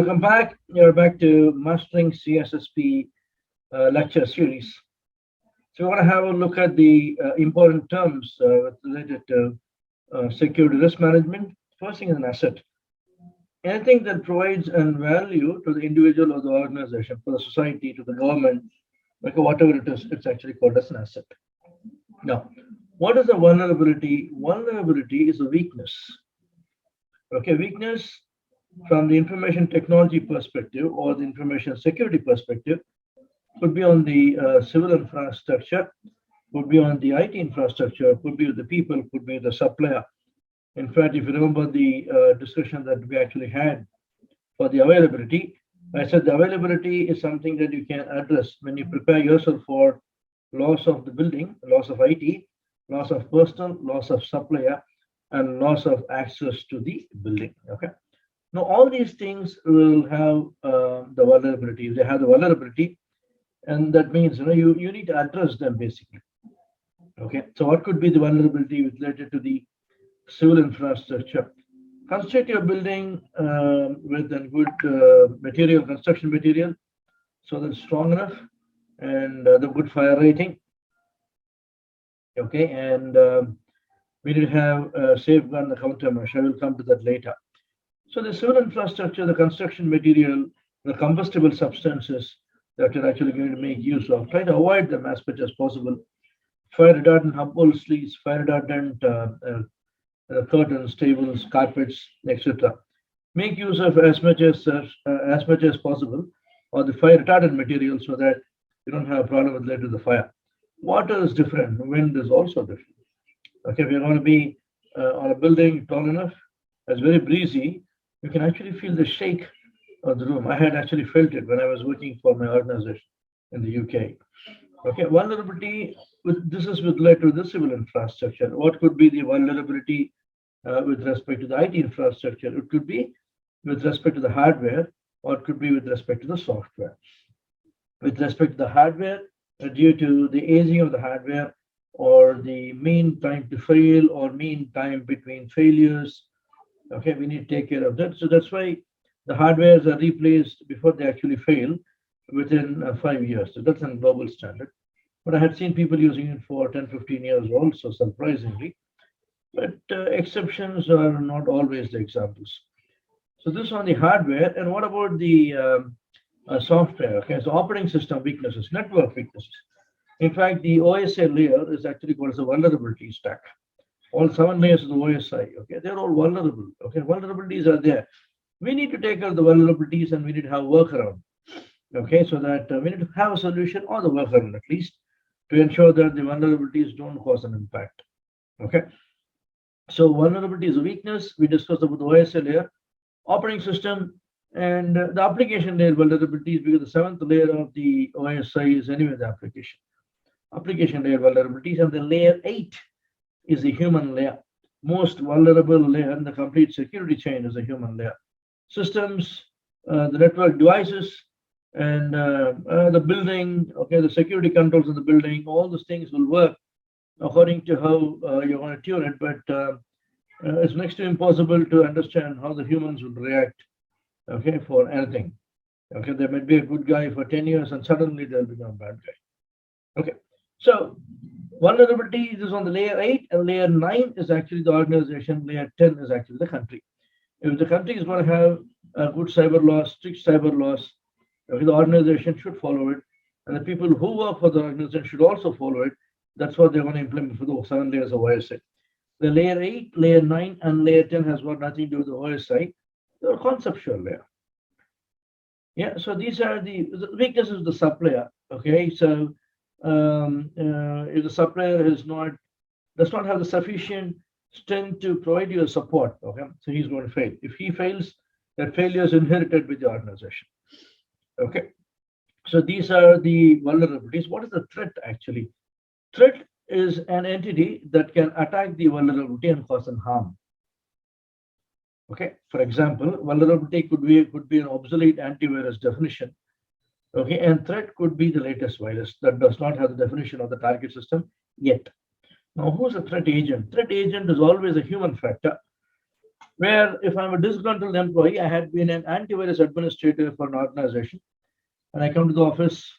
Welcome back. You're back to Mastering CISSP lecture series. So we want to have a look at the important terms related to security risk management. First thing is an asset. Anything that provides an value to the individual or the organization, for the society, to the government, like whatever it is, it's actually called as an asset. Now, what is a vulnerability? Vulnerability is a weakness. Okay, weakness from the information technology perspective or the information security perspective could be on the civil infrastructure, could be on the IT infrastructure, could be with the people, could be the supplier. In fact, if you remember the discussion that we actually had for the availability, I said the availability is something that you can address when you prepare yourself for loss of the building, loss of IT, loss of personnel, loss of supplier, and loss of access to the building. Okay. Now, all these things will have the vulnerability. They have the vulnerability, and that means you need to address them basically. Okay, so what could be the vulnerability related to the civil infrastructure? Construct your building with a good material, construction material, so that it's strong enough and the good fire rating. Okay, and we need to have a safeguard and a countermeasure. I will come to that later. So the civil infrastructure, the construction material, the combustible substances that you're actually going to make use of, try to avoid them as much as possible. Fire retardant upholsteries, fire retardant curtains, tables, carpets, etc. Make use of as much as possible, or the fire retardant material, so that you don't have a problem with related to the fire. Water is different. Wind is also different. Okay, if you're going to be on a building tall enough, it's very breezy, you can actually feel the shake of the room. I had actually felt it when I was working for my organization in the UK. Okay, vulnerability, this is with relate to the civil infrastructure. What could be the vulnerability with respect to the IT infrastructure? It could be with respect to the hardware, or it could be with respect to the software. With respect to the hardware, due to the aging of the hardware, or the mean time to fail, or mean time between failures, okay, we need to take care of that. So that's why the hardwares are replaced before they actually fail within 5 years. So that's a global standard. But I had seen people using it for 10, 15 years also, surprisingly. But exceptions are not always the examples. So this on the hardware. And what about the software? Okay, so operating system weaknesses, network weaknesses. In fact, the OSI layer is actually called as a vulnerability stack. All 7 layers of the OSI, okay, they're all vulnerable. Okay, vulnerabilities are there. We need to take care of the vulnerabilities, and we need to have a workaround. Okay, so that we need to have a solution, or the workaround at least, to ensure that the vulnerabilities don't cause an impact. Okay, so vulnerability is a weakness. We discussed about the OSI layer, operating system, and the application layer vulnerabilities, because the 7th layer of the OSI is anyway the application layer vulnerabilities, and the layer 8 is the human layer. Most vulnerable layer in the complete security chain is the human layer. Systems, the network devices, and the building, okay, the security controls in the building, all those things will work according to how you're going to tune it, but it's next to impossible to understand how the humans will react, okay, for anything. Okay, there might be a good guy for 10 years and suddenly they'll become a bad guy. Okay, so vulnerability is on the layer 8, and layer 9 is actually the organization, layer 10 is actually the country. If the country is going to have a good cyber laws, strict cyber laws, okay, the organization should follow it, and the people who work for the organization should also follow it. That's what they're going to implement for the 7 layers of OSI. The layer 8, layer 9, and layer 10 has got nothing to do with the OSI. They're a conceptual layer. Yeah, so these are the weaknesses of the supplier. Okay, so if the supplier does not have the sufficient strength to provide you a support, okay, so he's going to fail. If he fails, that failure is inherited with the organization. Okay, so these are the vulnerabilities. What is the threat actually? Threat is an entity that can attack the vulnerability and cause an harm. Okay, for example, vulnerability could be an obsolete antivirus definition. Okay, and threat could be the latest virus that does not have the definition of the target system yet. Now, who's a threat agent? Threat agent is always a human factor. where if I'm a disgruntled employee, I had been an antivirus administrator for an organization, and I come to the office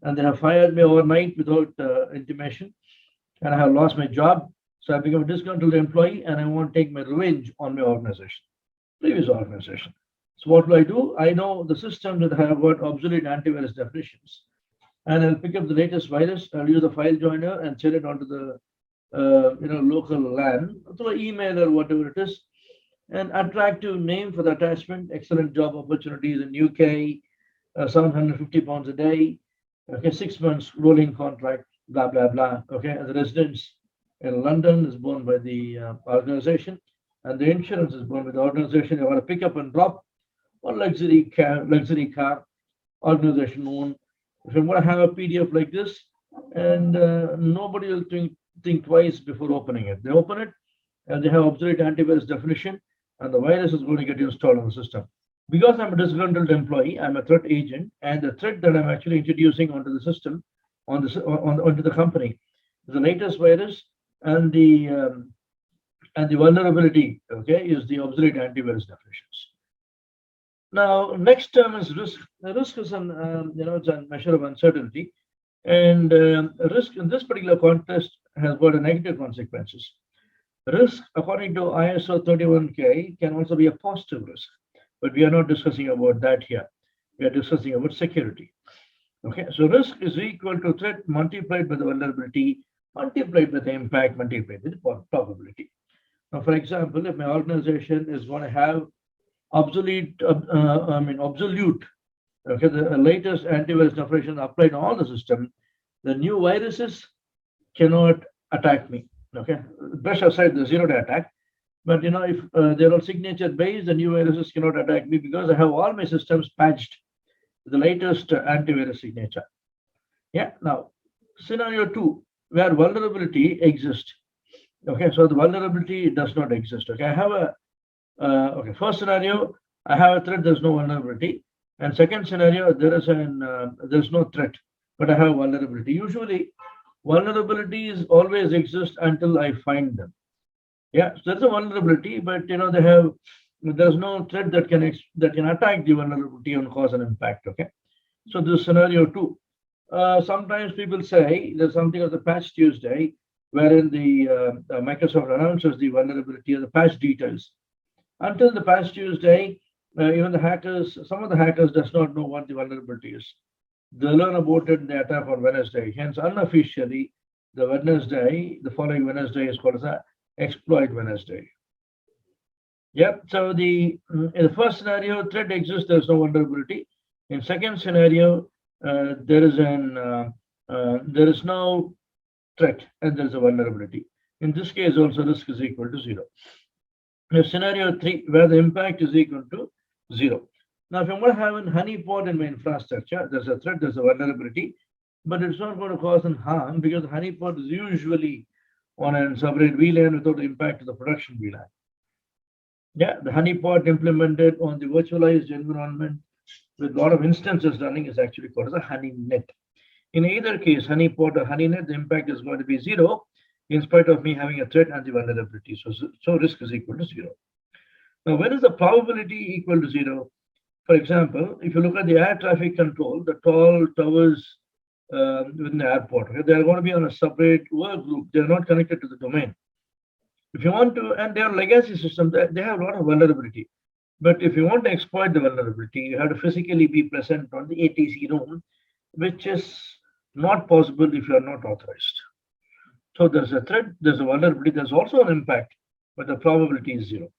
and they have fired me overnight without intimation, and I have lost my job. So I become a disgruntled employee and I want to take my revenge on my organization, previous organization. So what do? I know the systems that have got obsolete antivirus definitions, and I'll pick up the latest virus. I'll use a file joiner and send it onto the local LAN through email or whatever it is. An attractive name for the attachment, excellent job opportunities in UK, 750 pounds a day, okay, 6 months rolling contract, blah, blah, blah. Okay, and the residence in London is borne by the organization, and the insurance is borne by the organization. You want to pick up and drop one luxury car, organization owned. If I'm going to have a PDF like this, and nobody will think twice before opening it. They open it, and they have obsolete antivirus definition, and the virus is going to get installed on the system. Because I'm a disgruntled employee, I'm a threat agent, and the threat that I'm actually introducing onto the system, onto the company, is the latest virus, and the vulnerability. Okay, is the obsolete antivirus definitions. Now, next term is risk. The risk is it's a measure of uncertainty, and risk in this particular context has got a negative consequences. Risk, according to ISO 31K, can also be a positive risk, but we are not discussing about that here. We are discussing about security. Okay, so risk is equal to threat multiplied by the vulnerability, multiplied by the impact, multiplied by the probability. Now, for example, if my organization is going to have obsolete, okay, the latest antivirus definition applied on all the system, the new viruses cannot attack me. Okay, brush aside the zero-day attack, but if they're all signature-based, the new viruses cannot attack me because I have all my systems patched with the latest antivirus signature. Yeah. Now, scenario 2, where vulnerability exists. Okay, so the vulnerability does not exist. Okay, I have a first scenario, I have a threat, there's no vulnerability, and second scenario, there's no threat, but I have vulnerability. Usually, vulnerabilities always exist until I find them. Yeah, so there's a vulnerability, but there's no threat that can attack the vulnerability and cause an impact. Okay, so this is scenario 2. Sometimes people say there's something of the Patch Tuesday, wherein the Microsoft announces the vulnerability or the patch details. Until the Patch Tuesday, even some of the hackers does not know what the vulnerability is. They learn about it in the attack on Wednesday. Hence, unofficially, the following Wednesday is called as an exploit Wednesday. Yep. So in the first scenario, threat exists, there's no vulnerability. In second scenario, there is no threat and there's a vulnerability. In this case, also risk is equal to 0. In scenario 3, where the impact is equal to 0. Now, if I'm going to have a honeypot in my infrastructure, there's a threat, there's a vulnerability, but it's not going to cause any harm because the honeypot is usually on a separate VLAN without impact to the production VLAN. Yeah, the honeypot implemented on the virtualized environment with a lot of instances running is actually called as a honeynet. In either case, honeypot or honeynet, the impact is going to be 0 in spite of me having a threat and the vulnerability. So risk is equal to 0. Now, when is the probability equal to 0? For example, if you look at the air traffic control, the tall towers within the airport, okay, they are going to be on a separate work group. They are not connected to the domain. If you want to, and they are legacy systems, they have a lot of vulnerability. But if you want to exploit the vulnerability, you have to physically be present on the ATC room, which is not possible if you are not authorized. So there's a threat, there's a vulnerability, there's also an impact, but the probability is 0.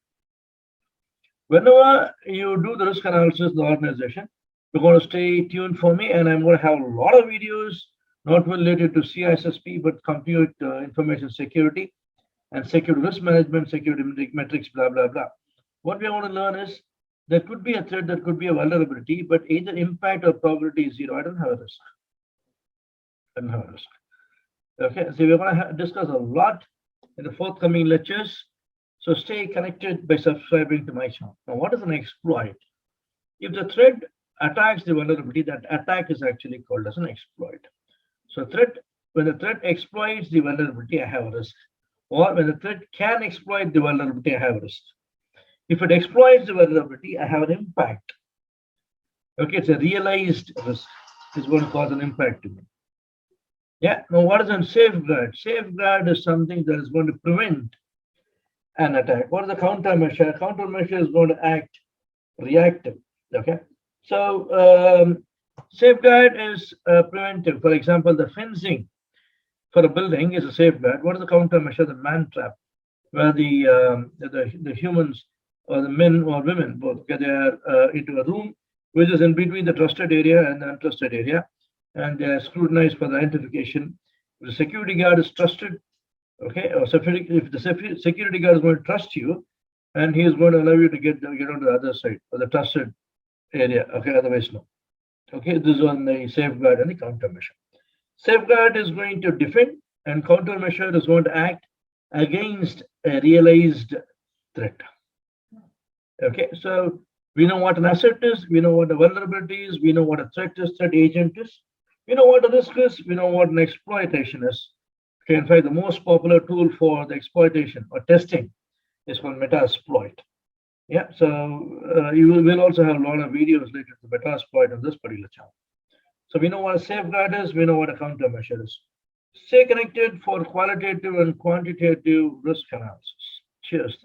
Whenever you do the risk analysis in the organization, you're going to stay tuned for me, and I'm going to have a lot of videos, not related to CISSP, but compute information security and security risk management, security metrics, blah, blah, blah. What we want to learn is there could be a threat, there could be a vulnerability, but either impact or probability is 0. I don't have a risk. Okay, so we're going to discuss a lot in the forthcoming lectures. So stay connected by subscribing to my channel. Now, what is an exploit? If the threat attacks the vulnerability, that attack is actually called as an exploit. So when the threat exploits the vulnerability, I have a risk. Or when the threat can exploit the vulnerability, I have a risk. If it exploits the vulnerability, I have an impact. Okay, it's a realized risk. It's going to cause an impact to me. Yeah. Now, what is a safeguard? Safeguard is something that is going to prevent an attack. What is the countermeasure? Countermeasure is going to act reactive. Okay. So safeguard is preventive. For example, the fencing for a building is a safeguard. What is the countermeasure? The man trap, where the humans or the men or women both get there into a room which is in between the trusted area and the untrusted area, and they are scrutinized for the identification. If the security guard is trusted, okay, or if the security guard is going to trust you, and he is going to allow you to get on the other side or the trusted area, okay, otherwise no. Okay, this is on the safeguard and the countermeasure. Safeguard is going to defend, and countermeasure is going to act against a realized threat. Okay, so we know what an asset is, we know what a vulnerability is, we know what a threat agent is, we know what a risk is, we know what an exploitation is. Okay, in fact, the most popular tool for the exploitation or testing is called Metasploit. Yeah, so you will also have a lot of videos related to Metasploit on this particular channel. So we know what a safeguard is, we know what a countermeasure is. Stay connected for qualitative and quantitative risk analysis. Cheers.